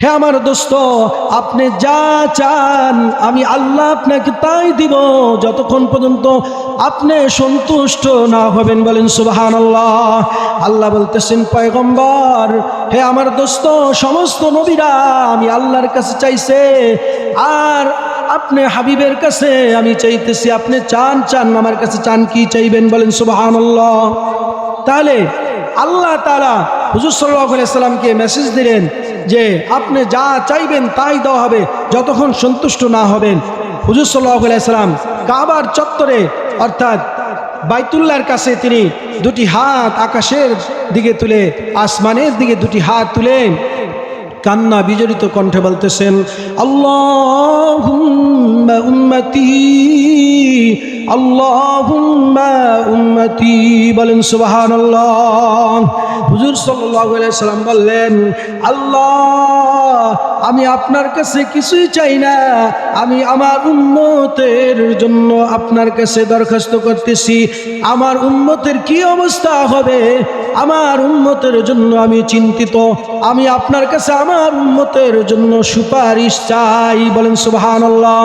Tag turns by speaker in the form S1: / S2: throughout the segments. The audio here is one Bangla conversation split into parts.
S1: হে আমার দোস্ত, আপনি যা চান আমি আল্লাহ আপনাকে তাই দিব, যতক্ষণ পর্যন্ত আপনি সন্তুষ্ট না হবেন। বলেন সুবহানাল্লাহ। আল্লাহ বলতেছেন, পয়গম্বর হে আমার দোস্ত, সমস্ত নবীরা আমি আল্লাহর কাছে চাইছে, আর আপনি হাবিবের কাছে আমি চাইতেছি। আপনি চান আমার কাছে চান, কি চাইবেন? বলেন সুবহানাল্লাহ। তাহলে আল্লাহ তাআলা হুজুর সাল্লাল্লাহু আলাইহি সাল্লামকে মেসেজ দিলেন যে আপনি যা চাইবেন তাই দেওয়া হবে, যতক্ষণ সন্তুষ্ট না হবেন। হুজুর সাল্লাল্লাহু আলাইহি সাল্লাম কাবার চত্বরে অর্থাৎ বাইতুল্লাহর কাছে তিনি দুটি হাত আকাশের দিকে তুলে, আসমানের দিকে দুটি হাত তুলে কান্না বিজড়িত কণ্ঠে বলতেছেন, আল্লাহুম্মা উম্মতি, আল্লাহুম্মা উম্মতি। বলেন সুবহানাল্লাহ। হুজুর সাল্লাল্লাহু আলাইহি সাল্লাম বললেন, আল্লাহ আমি আপনার কাছে কিছুই চাই না, আমি আমার উম্মতের জন্য আপনার কাছে দরখাস্ত করতেছি। আমার উম্মতের কি অবস্থা হবে, আমার উম্মতের জন্য আমি চিন্তিত। আমি আপনার কাছে আমার উম্মতের জন্য সুপারিশ চাই। বলেন সুবহানাল্লাহ।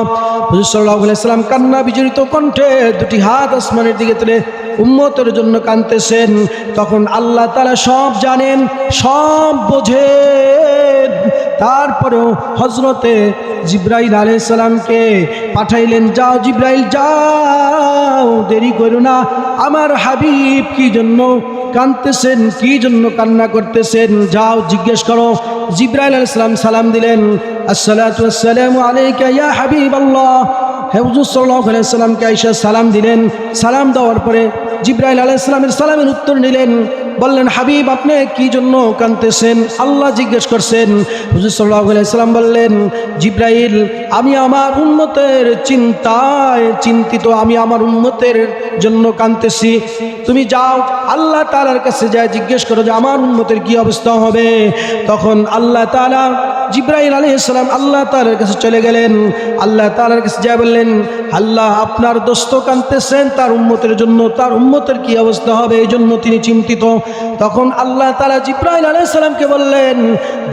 S1: হুজুর সাল্লাল্লাহু আলাইহি সাল্লাম কান্না বিজড়িত কণ্ঠে দুটি হাত আসমানের দিকে তুলে উম্মতের জন্য কাঁদতেছেন। তখন আল্লাহ তাআলা সব জানেন, সব বোঝেন। তারপরেও হযরতে জিবরাইল আলাইহিস সালামকে পাঠাইলেন, যাও জিবরাইল যাও, দেরি করো না। আমার হাবিব কি জন্য কাঁদতেছেন, কি জন্য কান্না করতেছেন, যাও জিজ্ঞেস করো। জিবরাইল আলাইহিস সালাম সালাম দিলেন, আসসালাতু ওয়াসসালামু আলাইকা ইয়া হাবিবাল্লাহ। হুজুর সাল্লাল্লাহু আলাইহি সাল্লামকে আয়েশা সালাম দিলেন। সালাম দেওয়ার পরে জিবরাইল আলাইহিস সালামের সালামের উত্তর নিলেন, বললেন, হাবিব আপনি কি জন্য কাঁদতেছেন? আল্লাহ জিজ্ঞেস করছেন। হুজুর সাল্লাল্লাহু আলাইহি সাল্লাম বললেন, জিবরাইল আমি আমার উম্মতের চিন্তায় চিন্তিত, আমি আমার উম্মতের জন্য কাঁদতেছি। তুমি যাও আল্লাহ তাআলার কাছে যায় জিজ্ঞেস করো যে আমার উম্মতের কি অবস্থা হবে। তখন আল্লাহ তাআলা জিবরাইল আলাইহিস সালাম আল্লাহ তাআলার কাছে চলে গেলেন। আল্লাহ তাআলার কাছে যায় বললেন, আল্লাহ আপনার দোস্ত কাঁদতেছেন তার উম্মতের জন্য, তার উম্মতের কি অবস্থা হবে এই জন্য তিনি চিন্তিত। তখন আল্লাহ তাআলা জিবরাইল আলাইহিস সালামকে বললেন,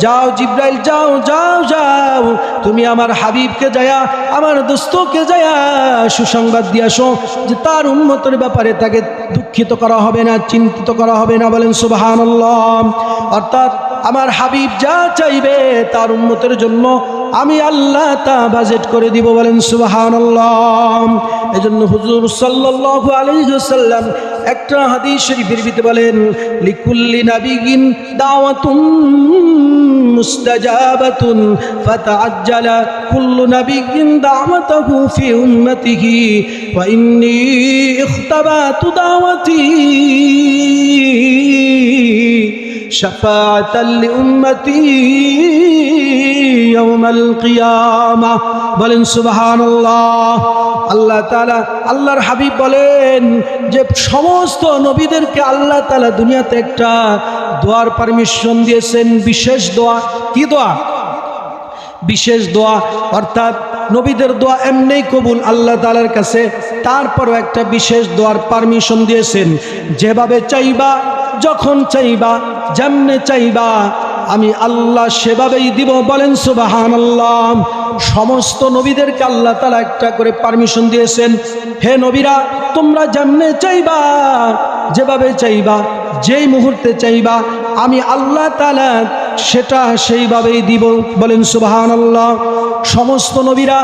S1: যাও জিবরাইল যাও যাও যাও, তুমি আমার হাবিবকে যায়া, আমার দোস্তকে যায়া সুসংবাদ দিয়ে আসো যে তার উম্মতের ব্যাপারে তাকে দুঃখিত করা হবে না, চিন্তিত করা হবে না। বলেন সুবহানাল্লাহ। অর্থাৎ আমার হাবিব যা চাইবে তার উম্মতের জন্য আমি আল্লাহ তা বাজেট করে দিব। বলেন সুবহানাল্লাহ। এজন্য হুজুর সাল্লাল্লাহু আলাইহি ওয়াসাল্লাম একটা হাদিস শরীফের ভিতরে বলেন, লিকুল্লি নাবিয়্যিন দাওয়াতুন মুস্তাজাবাতুন ফাতাআজ্জালা কুল্লু নাবিয়্যিন দাওয়াতাহু ফি উম্মতিহি ওয়া ইন্নী ইখতাবাতু দাওয়াতি শাফাআতাল লিউম্মতি ইয়াউমাল কিয়ামাহ। বলেন সুবহানাল্লাহ। আল্লাহ তাআলা আল্লাহর হাবিব বলেন যে সমস্ত নবীদেরকে আল্লাহ তাআলা দুনিয়াতে একটা দোয়ার পারমিশন দিয়েছেন, বিশেষ দোয়া। কি দোয়া? বিশেষ দোয়া। অর্থাৎ নবীদের দোয়া এমনি কবুল আল্লাহ তাআলার কাছে, তারপরও একটা বিশেষ দোয়ার পারমিশন দিয়েছেন। যেভাবে চাইবা, যখন চাইবা, যেমনে চাইবা আমি আল্লাহ সেভাবেই দিব। বলেন সুবহানাল্লাহ। সমস্ত নবীদেরকে আল্লাহ তাআলা একটা করে পারমিশন দিয়েছেন, হে নবীরা তোমরা যেমনে চাইবা, যেভাবে চাইবা, যেই মুহূর্তে চাইবা আমি আল্লাহ তাআলা সেটা সেইভাবেই দিব। বলেন সুবহানাল্লাহ। সমস্ত নবীরা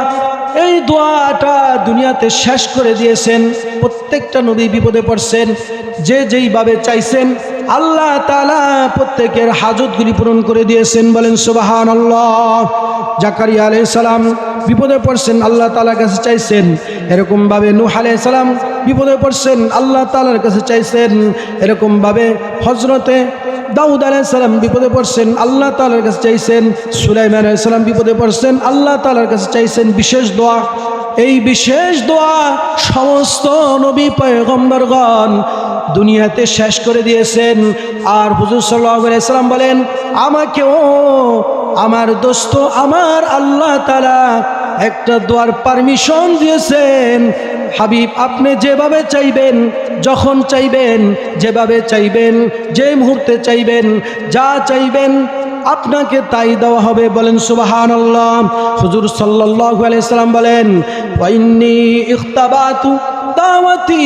S1: এই দোয়াটা দুনিয়াতে শেষ করে দিয়েছেন। প্রত্যেকটা নবী বিপদে পড়ছেন, যে যেইভাবে চাইছেন আল্লাহ তাআলা প্রত্যেকের হাজতগুলি পূরণ করে দিয়েছেন। বলেন সুবহানাল্লাহ। জাকারিয়া আলাইহিস সালাম বিপদে পড়ছেন, আল্লাহ তাআলার কাছে চাইছেন। এরকমভাবে নূহ আলাইহিস সালাম বিপদে পড়ছেন, আল্লাহ তাআলার কাছে চাইছেন। এরকমভাবে হযরতে দাউদ আলাইহিস সালাম বিপদে পড়ছেন, আল্লাহ তাআলার কাছে চাইছেন। সুলাইমান আলাইহিস সালাম বিপদে পড়ছেন, আল্লাহ তাআলার কাছে চাইছেন বিশেষ দোয়া। এই বিশেষ দোয়া সমস্ত নবী পয়গম্বরগণ দুনিয়াতে শেষ করে দিয়েছেন। আর হুজুর সাল্লাল্লাহু আলাইহি সাল্লাম বলেন, আমাকেও আমার দোস্ত আমার আল্লাহ তাআলা একটা দোয়ার পারমিশন দিয়েছেন। হাবিব আপনি যেভাবে চাইবেন, যখন চাইবেন, যেভাবে চাইবেন, যে মুহূর্তে চাইবেন, যা চাইবেন আপনাকে তাই দেওয়া হবে। বলেন সুবহানাল্লাহ। হুজুর সাল্লাল্লাহু আলাইহি সাল্লাম বলেন, ওয়া ইন্নী ইখতাবাতু দাওয়াতি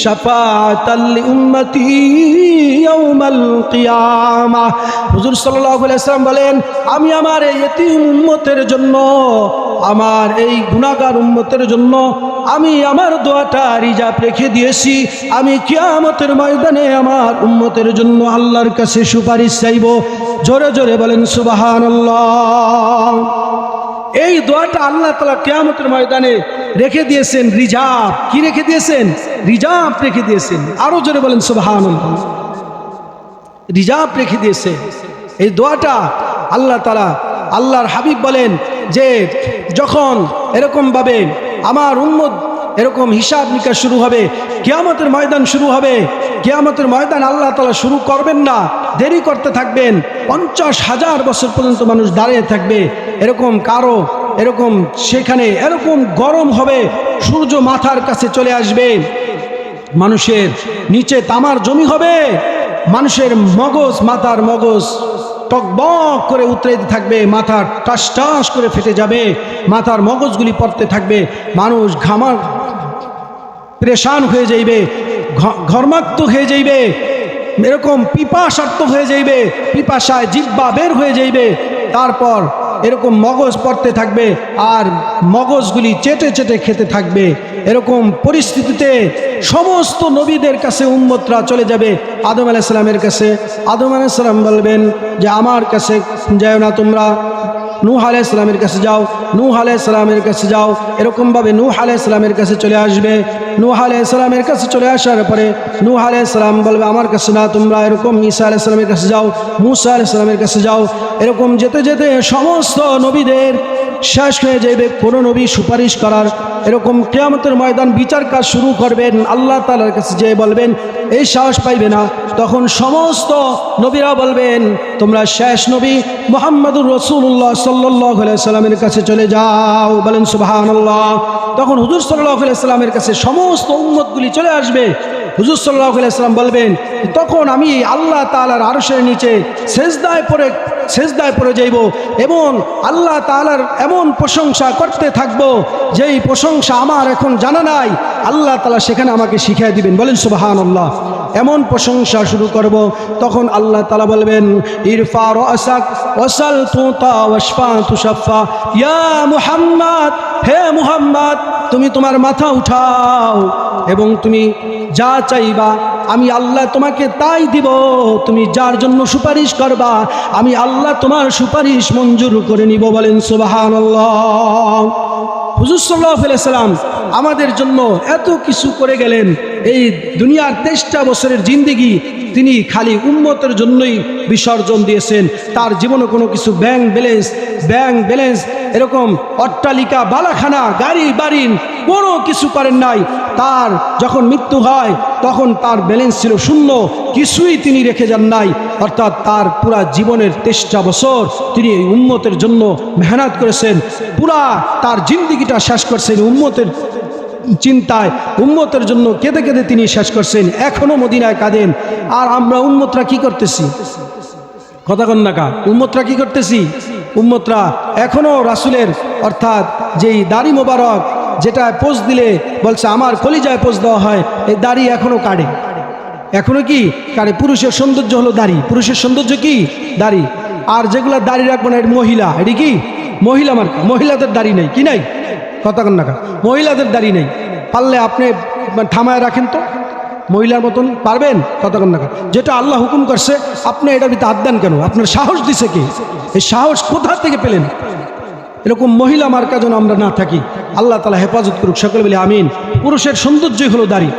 S1: শাফাআতাল লিউম্মতি ইয়াউমাল কিয়ামাহ। হুজুর সাল্লাল্লাহু আলাইহি সাল্লাম বলেন, আমি আমার এই ইতিম উম্মতের জন্য, আমার এই গুনাহগার উম্মতের জন্য আমি আমার দোয়াটা রিজার্ভ রেখে দিয়েছি। আমি কিয়ামতের ময়দানে আমার উম্মতের জন্য আল্লাহর কাছে সুপারিশ চাইব। জোরে জোরে বলেন সুবহানাল্লাহ। এই দোয়াটা আল্লাহ তাআলা কিয়ামতের ময়দানে রেখে দিয়েছেন রিজার্ভ। কি রেখে দিয়েছেন? রিজার্ভ রেখে দিয়েছেন। আরো জোরে বলেন সুবহানাল্লাহ। রিজার্ভ রেখে দিয়েছে এই দোয়াটা আল্লাহ তাআলা। আল্লাহর হাবিব বলেন যে যখন এরকম ভাবে আমার উম্মত এরকম হিসাব নিকাশ শুরু হবে, কিয়ামতের ময়দান শুরু হবে, কিয়ামতের ময়দান আল্লাহ তাআলা শুরু করবেন না, দেরি করতে থাকবেন। 50,000 বছর পর্যন্ত মানুষ দাঁড়িয়ে থাকবে। এরকম কারো এরকম সেখানে এরকম গরম হবে, সূর্য মাথার কাছে চলে আসবে, মানুষের নিচে তামার জমি হবে, মানুষের মগজ, মাথার মগজ টকবক করে উতরাইতে থাকবে, মাথা টাস টাস করে ফেটে যাবে, মাথার মগজগুলি পড়তে থাকবে, মানুষ ঘামার পরেশান হয়ে যাইবে, ঘর্মাক্ত হয়ে যাইবে, এরকম পিপাসার্ত হয়ে যাইবে, পিপাসায় জিহ্বা বের হয়ে যাইবে। তারপর এরকম মগজ পড়তে থাকবে আর মগজগুলি চেটে চেটে খেতে থাকবে। এরকম পরিস্থিতিতে সমস্ত নবীদের কাছে উম্মতরা চলে যাবে আদম আলাইহিস সালামের কাছে। আদম আলাইহিস সালাম বলবেন যে আমার কাছে যাও না, তোমরা নূহ আলাইহিস সালামের কাছে যাও, নূহ আলাইহিস সালামের কাছে যাও। এরকমভাবে নূহ আলাইহিস সালামের কাছে চলে আসবে। নূহ আলাইহিস সালামের কাছে চলে আসার পরে নূহ আলাইহিস সালাম বলবে আমার কাছে না, তোমরা এরকম ঈসা আলাইহিস সালামের কাছে যাও, মূসা আলাইহিস সালামের কাছে যাও। এরকম যেতে যেতে সমস্ত নবীদের শেষ হয়ে যাবে, কোনো নবী সুপারিশ করার। এরকম কিয়ামতের ময়দান বিচার কাজ শুরু করবেন, আল্লাহ তাআলার কাছে যেয়ে বলবেন, এই সাহস পাইবে না। তখন সমস্ত নবীরা বলবেন তোমরা শেষ নবী মুহাম্মদুর রাসূলুল্লাহ সাল্লাল্লাহু আলাইহি সাল্লামের কাছে চলে যাও। বলেন সুবহানাল্লাহ। তখন হুজুর সাল্লাল্লাহু আলাইহি সাল্লামের কাছে সমস্ত উম্মতগুলি চলে আসবে। হুজুর সাল্লাল্লাহু আলাইহি সাল্লাম বলবেন তখন আমি আল্লাহ তাআলার আরশের নিচে সেজদায় পড়ে যাইব এবং আল্লাহ তাআলার এমন প্রশংসা করতে থাকব যেই প্রশংসা আমার এখন জানা নাই, আল্লাহ তাআলা সেখানে আমাকে শিখিয়ে দিবেন। বলেন সুবহানাল্লাহ। এমন প্রশংসা শুরু করব, তখন আল্লাহ তাআলা বলবেন ইরফা রাসাক ওয়াসাল তুতা ওয়াশফা তুশাফা। ইয়া মুহাম্মদ, হে মুহাম্মদ, তুমি তোমার মাথা উঠাও এবং তুমি যা চাইবা আমি আল্লাহ তোমাকে তাই দিব। তুমি যার জন্য সুপারিশ করবা আমি আল্লাহ তোমার সুপারিশ মঞ্জুর করে নিব। বলেন সুবহানাল্লাহ। হুজুর সাল্লাল্লাহু আলাইহি সাল্লাম আমাদের জন্য এত কিছু করে গেলেন। এই দুনিয়ার 23টা বছরের জিন্দেগি তিনি খালি উম্মতের জন্যই বিসর্জন দিয়েছেন। তার জীবনে কোনো কিছু ব্যাংক ব্যালেন্স এরকম অট্টালিকা, বালাখানা, গাড়ি বাড়ি কোনো কিছু করেন নাই। তার যখন মৃত্যু হয় তখন তার ব্যালেন্স ছিল শূন্য, কিছুই তিনি রেখে যান নাই। অর্থাৎ তার পুরা জীবনের 23টা বছর তিনি উম্মতের জন্য মেহনত করেছেন, পুরা তার জিন্দেগিটা শেষ করছেন উম্মতের চিন্তায়, উম্মতের জন্য কেঁদে কেঁদে তিনি শেষ করছেন। এখনো মদিনায় কাঁদেন। আর আমরা উম্মতরা কি করতেছি? কথা কন না কা? উম্মতরা কি করতেছি? উম্মতরা এখনো রাসূলের অর্থাৎ যেই দাড়ি মোবারক যেটা পোজ দিলে বলছে আমার কলিজায় পোজ দেওয়া হয়, এই দাড়ি এখনো কাটে। এখনো কি কাটে? পুরুষের সৌন্দর্য হলো দাড়ি। পুরুষের সৌন্দর্য কি? দাড়ি। আর যেগুলা দাড়ি রাখবো না, এটা মহিলা। এটি কি? মহিলা মার্কা। মহিলাদের দাড়ি নেই। কি নাই? কথা কন না কা? মহিলাদের দাড়ি নেই। পারলে আপনি থামায় রাখেন তো, মহিলার মতন পারবেন? কথা কন না কা? যেটা আল্লাহ হুকুম করছে আপনি এটার ভিতরে হাত দেন কেন? আপনার সাহস দিছে কে? এই সাহস কোথা থেকে পেলেন? এরকম মহিলা মার্কা যেন আমরা না থাকি। আল্লাহ তাআলা হেফাজত করুক। সকলে বলে আমিন। পুরুষের সৌন্দর্যই হলো দাড়ি।